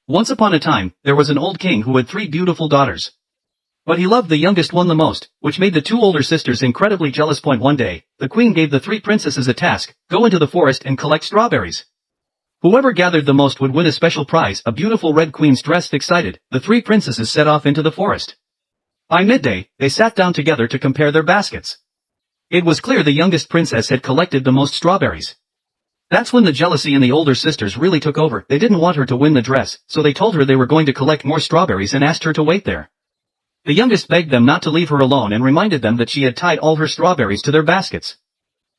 Once upon a time, there was an old king who had 3 beautiful daughters. But he loved the youngest one the most, which made the 2 older sisters incredibly jealous. One day, the queen gave the 3 princesses a task: go into the forest and collect strawberries. Whoever gathered the most would win a special prize. A beautiful red queen dressed excited, the 3 princesses set off into the forest. By midday, they sat down together to compare their baskets. It was clear the youngest princess had collected the most strawberries. That's when the jealousy in the older sisters really took over. They didn't want her to win the dress, so they told her they were going to collect more strawberries and asked her to wait there. The youngest begged them not to leave her alone and reminded them that she had tied all her strawberries to their baskets.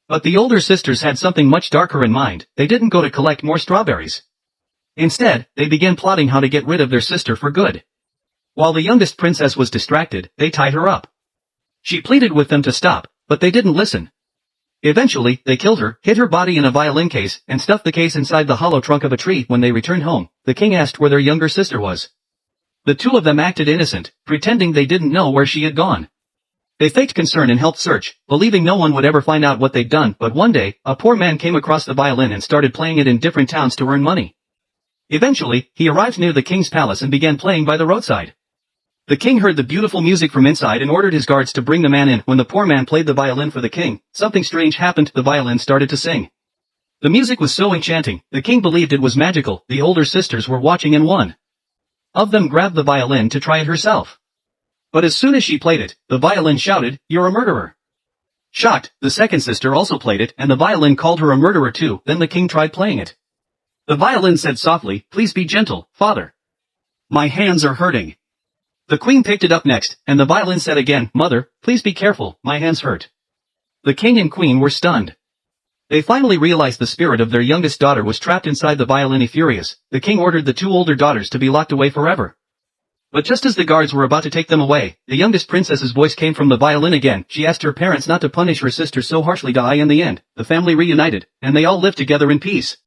But the older sisters had something much darker in mind. They didn't go to collect more strawberries. Instead, they began plotting how to get rid of their sister for good. While the youngest princess was distracted, they tied her up. She pleaded with them to stop, but they didn't listen. Eventually, they killed her, hid her body in a violin case, and stuffed the case inside the hollow trunk of a tree. When they returned home, the king asked where their younger sister was. The 2 of them acted innocent, pretending they didn't know where she had gone. They faked concern and helped search, believing no one would ever find out what they'd done. But one day, a poor man came across the violin and started playing it in different towns to earn money. Eventually, he arrived near the king's palace and began playing by the roadside. The king heard the beautiful music from inside and ordered his guards to bring the man in. When the poor man played the violin for the king, something strange happened. The violin started to sing. The music was so enchanting, the king believed it was magical. The older sisters were watching and one of them grabbed the violin to try it herself. But as soon as she played it, the violin shouted, "You're a murderer." Shocked, the second sister also played it, and the violin called her a murderer too. Then the king tried playing it. The violin said softly, "Please be gentle, father. My hands are hurting." The queen picked it up next, and the violin said again, "Mother, please be careful, my hands hurt." The king and queen were stunned. They finally realized the spirit of their youngest daughter was trapped inside the violin. Furious, the king ordered the 2 older daughters to be locked away forever. But just as the guards were about to take them away, the youngest princess's voice came from the violin again. She asked her parents not to punish her sister so harshly. In the end, the family reunited, and they all lived together in peace.